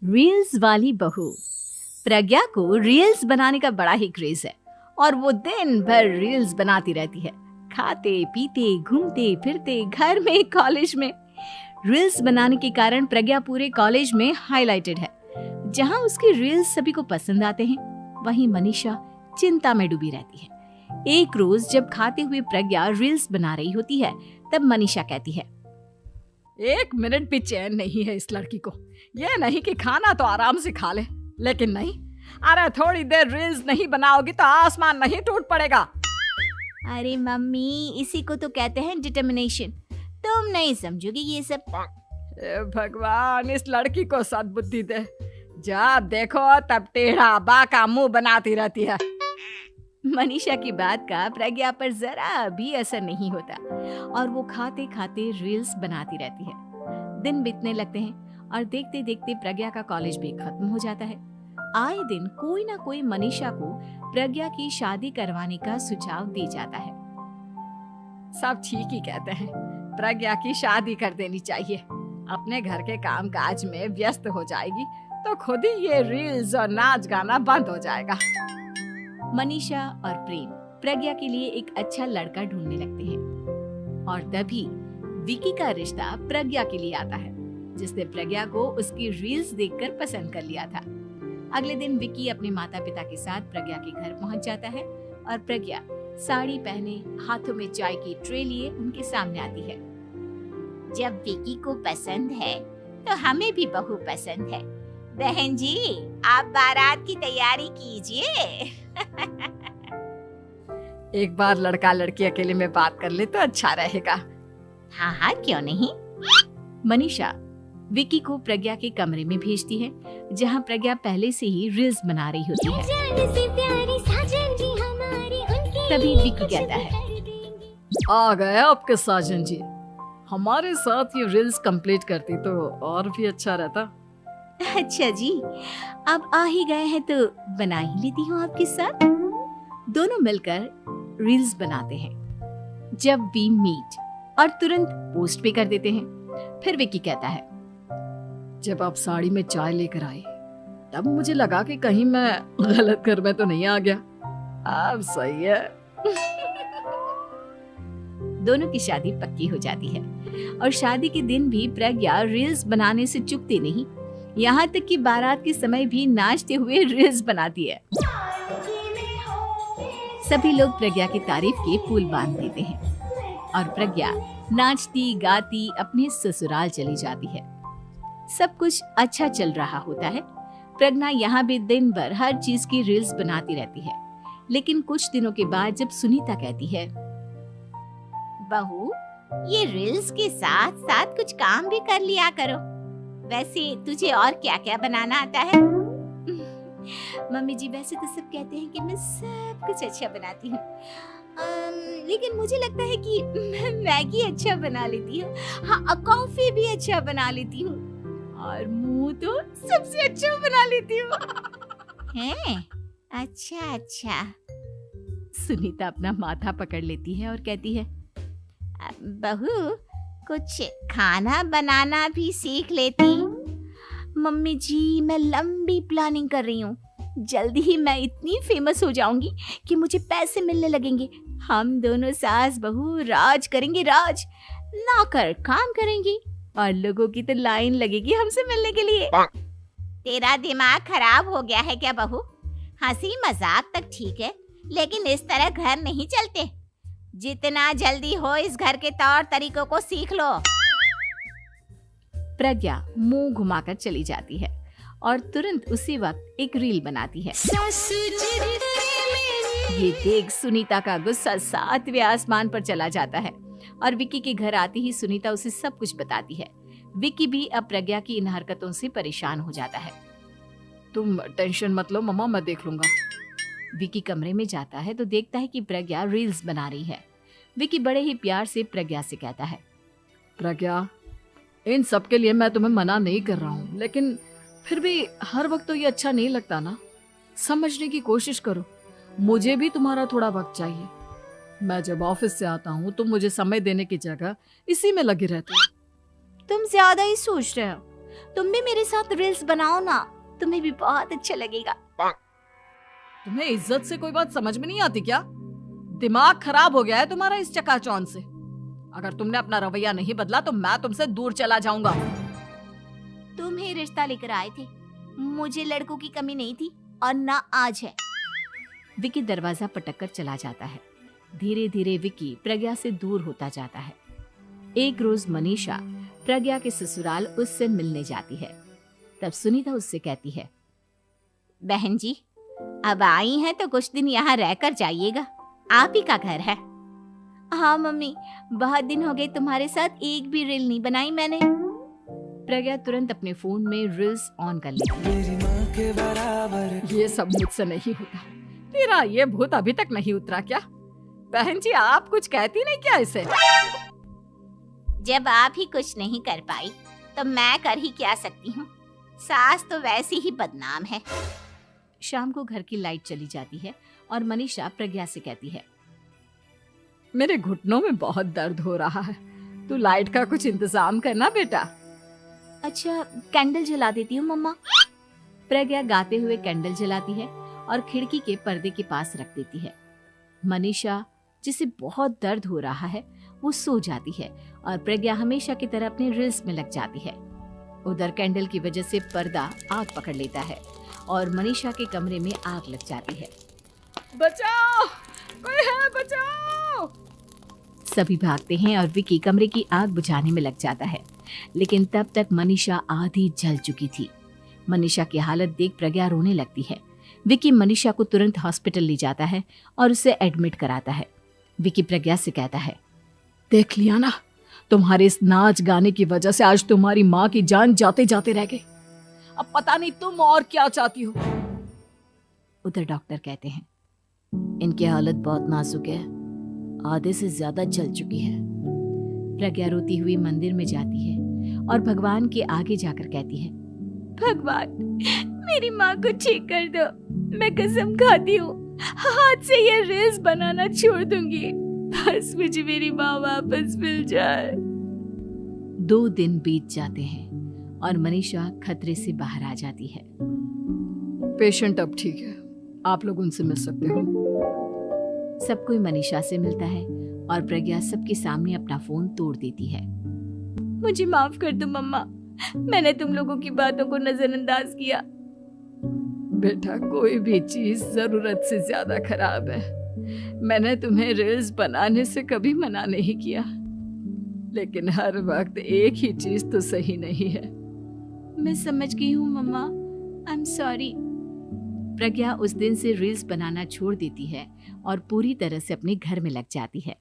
Reels वाली बहू। प्रज्ञा को रील्स बनाने का बड़ा ही क्रेज है और वो दिन भर रील्स बनाती रहती है। खाते पीते घूमते फिरते घर में कॉलेज में रील्स बनाने के कारण प्रज्ञा पूरे कॉलेज में हाईलाइटेड है। जहां उसकी रील्स सभी को पसंद आते हैं, वहीं मनीषा चिंता में डूबी रहती है। एक रोज जब खाते हुए प्रज्ञा रील्स बना रही होती है, तब मनीषा कहती है, 1 मिनट भी चैन नहीं है इस लड़की को। ये नहीं कि खाना तो आराम से खा ले, लेकिन नहीं, अरे थोड़ी देर रील्स नहीं बनाओगी तो आसमान नहीं टूट पड़ेगा। अरे मम्मी, इसी को तो कहते हैं डिटर्मिनेशन। तुम नहीं समझोगी ये सब। हे भगवान, इस लड़की को सद्बुद्धि दे। जब देखो तब टेढ़ा बाका मुंह बनाती रहती है। मनीषा की बात का प्रज्ञा पर जरा भी असर नहीं होता और वो खाते खाते रील्स बनाती रहती है। दिन बीतने लगते हैं और देखते देखते प्रज्ञा का कॉलेज भी खत्म हो जाता है। आए दिन कोई ना कोई मनीषा को प्रज्ञा की शादी करवाने का सुझाव दे जाता है। सब ठीक ही कहते हैं, प्रज्ञा की शादी कर देनी चाहिए। अपने घर के काम काज में व्यस्त हो जाएगी तो खुद ही ये रील्स और नाच गाना बंद हो जाएगा। मनीषा और प्रेम प्रज्ञा के लिए एक अच्छा लड़का ढूंढने लगते हैं और तभी विकी का रिश्ता प्रज्ञा के लिए आता है, जिसने प्रज्ञा को उसकी रील्स देखकर पसंद कर लिया था। अगले दिन विकी अपने माता पिता के साथ प्रज्ञा के घर पहुंच जाता है और प्रज्ञा साड़ी पहने हाथों में चाय की ट्रे लिए उनके सामने आती है। जब विकी को पसंद है तो हमें भी बहू पसंद है। बहन जी, आप बारात की तैयारी कीजिए। एक बार लड़का लड़की अकेले में बात कर ले तो अच्छा रहेगा। हाँ हाँ, क्यों नहीं। मनीषा विकी को प्रज्ञा के कमरे में भेजती है, जहां प्रज्ञा पहले से ही रील्स बना रही होती है। तभी विकी कहता है, आ गए आपके साजन जी। हमारे साथ ये रील्स कंप्लीट करती तो और भी अच्छा रहता। अच्छा जी, अब आ ही गए हैं तो बना ही लेती हूँ आपके साथ। दोनों मिलकर रील्स बनाते हैं। जब वी मीट और तुरंत पोस्ट भी कर देते हैं। फिर विकी कहता है, जब आप साड़ी में चाय लेकर आए तब मुझे लगा कि कहीं मैं गलत घर में तो नहीं आ गया। अब सही है। दोनों की शादी पक्की हो जाती है और शादी के दिन भी प्रज्ञा रील्स बनाने से चूकती नहीं। यहाँ तक कि बारात के समय भी नाचते हुए रील्स बनाती है। सभी लोग प्रज्ञा की तारीफ के पुल बांध देते हैं और प्रज्ञा नाचती गाती अपने ससुराल चली जाती है। सब कुछ अच्छा चल रहा होता है। प्रज्ञा यहाँ भी दिन भर हर चीज की रील्स बनाती रहती है। लेकिन कुछ दिनों के बाद जब सुनीता कहती है, बहू, ये रील्स के साथ साथ कुछ काम भी कर लिया करो। वैसे तुझे और क्या क्या बनाना आता है? मम्मी जी, वैसे तो सब कहते हैं कि मैं सब कुछ अच्छा बनाती हूँ, लेकिन मुझे लगता है कि मैं मैगी अच्छा बना लेती हूँ। हाँ, कॉफी भी अच्छा बना लेती हूँ और मुंह तो सबसे अच्छा बना लेती हूँ। हैं? अच्छा अच्छा। सुनीता अपना माथा पकड़ लेती है और कहती है, बहू, कुछ खाना बनाना भी सीख लेती। मम्मी जी, मैं लंबी प्लानिंग कर रही हूँ। जल्दी ही मैं इतनी फेमस हो जाऊंगी कि मुझे पैसे मिलने लगेंगे। हम दोनों सास बहू राज करेंगे, राज। नौकर काम करेंगे और लोगों की तो लाइन लगेगी हमसे मिलने के लिए। तेरा दिमाग खराब हो गया है क्या बहू? हंसी मजाक तक ठीक है, लेकिन इस तरह घर नहीं चलते। जितना जल्दी हो इस घर के तौर तरीकों को सीख लो। प्रज्ञा मुंह घुमाकर चली जाती है और तुरंत उसी वक्त एक रील बनाती है। ये देख सुनीता का गुस्सा 7वें आसमान पर चला जाता है और विकी के घर आती ही सुनीता उसे सब कुछ बताती है। विकी भी अब प्रज्ञा की इन हरकतों से परेशान हो जाता है। तुम टेंशन मत लो मम्मा, मैं देख लूंगा। विकी कमरे में जाता है तो देखता है कि प्रज्ञा रील्स बना रही है। विकी बड़े ही प्यार से प्रज्ञा से कहता है, प्रज्ञा, इन सब के लिए मैं तुम्हें मना नहीं कर रहा हूँ, लेकिन फिर भी हर वक्त तो ये अच्छा नहीं लगता ना। समझने की कोशिश करो, मुझे भी तुम्हारा थोड़ा वक्त चाहिए। मैं जब ऑफिस से आता हूँ तो मुझे समय देने की जगह इसी में लगी रहती है। तुम ज्यादा ही सोच रहे हो। तुम भी मेरे साथ रील्स बनाओ ना, तुम्हें भी बहुत अच्छा लगेगा। तुम्हें इज्जत से कोई बात समझ में नहीं आती क्या? दिमाग खराब हो गया है तुम्हारा इस चकाचौंध से। अगर तुमने अपना रवैया नहीं बदला तो मैं तुमसे दूर चला जाऊंगा। तुम ही रिश्ता लेकर आए थे, मुझे लड़कों की कमी नहीं थी और ना आज है। विकी दरवाजा पटककर चला जाता है। धीरे धीरे विकी प्रज्ञा से दूर होता जाता है। एक रोज मनीषा प्रज्ञा के ससुराल उससे मिलने जाती है। तब सुनीता उससे कहती है, बहन जी, अब आई हैं तो कुछ दिन यहाँ रहकर जाइएगा, आप ही का घर है। हाँ मम्मी, बहुत दिन हो गए तुम्हारे साथ एक भी रील नहीं बनाई मैंने। प्रज्ञा तुरंत अपने फोन में रील्स ऑन कर लेती है। ये सब मुझसे नहीं होता। तेरा ये भूत अभी तक नहीं उतरा क्या? बहन जी, आप कुछ कहती नहीं क्या इसे? जब आप ही कुछ नहीं कर पाई तो मैं कर ही क्या सकती हूँ। सास तो वैसी ही बदनाम है। शाम को घर की लाइट चली जाती है और मनीषा प्रज्ञा से कहती है, मेरे घुटनों में बहुत दर्द हो रहा है, तू लाइट का कुछ इंतजाम करना बेटा। अच्छा, कैंडल जला देती हूँ मम्मा। प्रज्ञा गाते हुए कैंडल जलाती है और खिड़की के पर्दे के पास रख देती है। मनीषा, जिसे बहुत दर्द हो रहा है, वो सो जाती है और प्रज्ञा हमेशा की तरह अपने रील्स में लग जाती है। उधर कैंडल की वजह से पर्दा आग पकड़ लेता है और मनीषा के कमरे में आग लग जाती है। बचाओ, कोई है, बचाओ। सभी भागते हैं और विकी कमरे की आग बुझाने में लग जाता है, लेकिन तब तक मनीषा आधी जल चुकी थी। मनीषा की हालत देख प्रज्ञा रोने लगती है। विकी मनीषा को तुरंत हॉस्पिटल ले जाता है और उसे एडमिट कराता है। विकी प्रज्ञा से कहता है, देख लिया ना, तुम्हारे इस नाच गाने की वजह से आज तुम्हारी माँ की जान जाते जाते रह गई। अब पता नहीं तुम और क्या चाहती हो। उधर डॉक्टर कहते हैं, इनकी हालत बहुत नाजुक है, आधे से ज्यादा जल चुकी है। प्रज्ञा रोती हुई मंदिर में जाती है और भगवान के आगे जाकर कहती है, भगवान, मेरी माँ को ठीक कर दो। मैं कसम खाती हूँ, हाथ से ये रील्स बनाना छोड़ दूंगी। बस मुझे मेरी माँ वापस मिल जाए। 2 दिन बीत जाते हैं और मनीषा खतरे से बाहर आ जाती है। पेशेंट अब ठीक है, आप लोग उनसे मिल सकते हो। सब कोई मनीषा से मिलता है और प्रज्ञा सबके सामने अपना फोन तोड़ देती है। मुझे माफ कर दो मम्मा, मैंने तुम लोगों की बातों को नजरअंदाज किया। बेटा, कोई भी चीज जरूरत से ज्यादा खराब है। मैंने तुम्हें रील्स बनाने से कभी मना नहीं किया, लेकिन हर वक्त एक ही चीज तो सही नहीं है। मैं समझ गई हूँ मम्मा, आई एम सॉरी। प्रज्ञा उस दिन से रील्स बनाना छोड़ देती है और पूरी तरह से अपने घर में लग जाती है।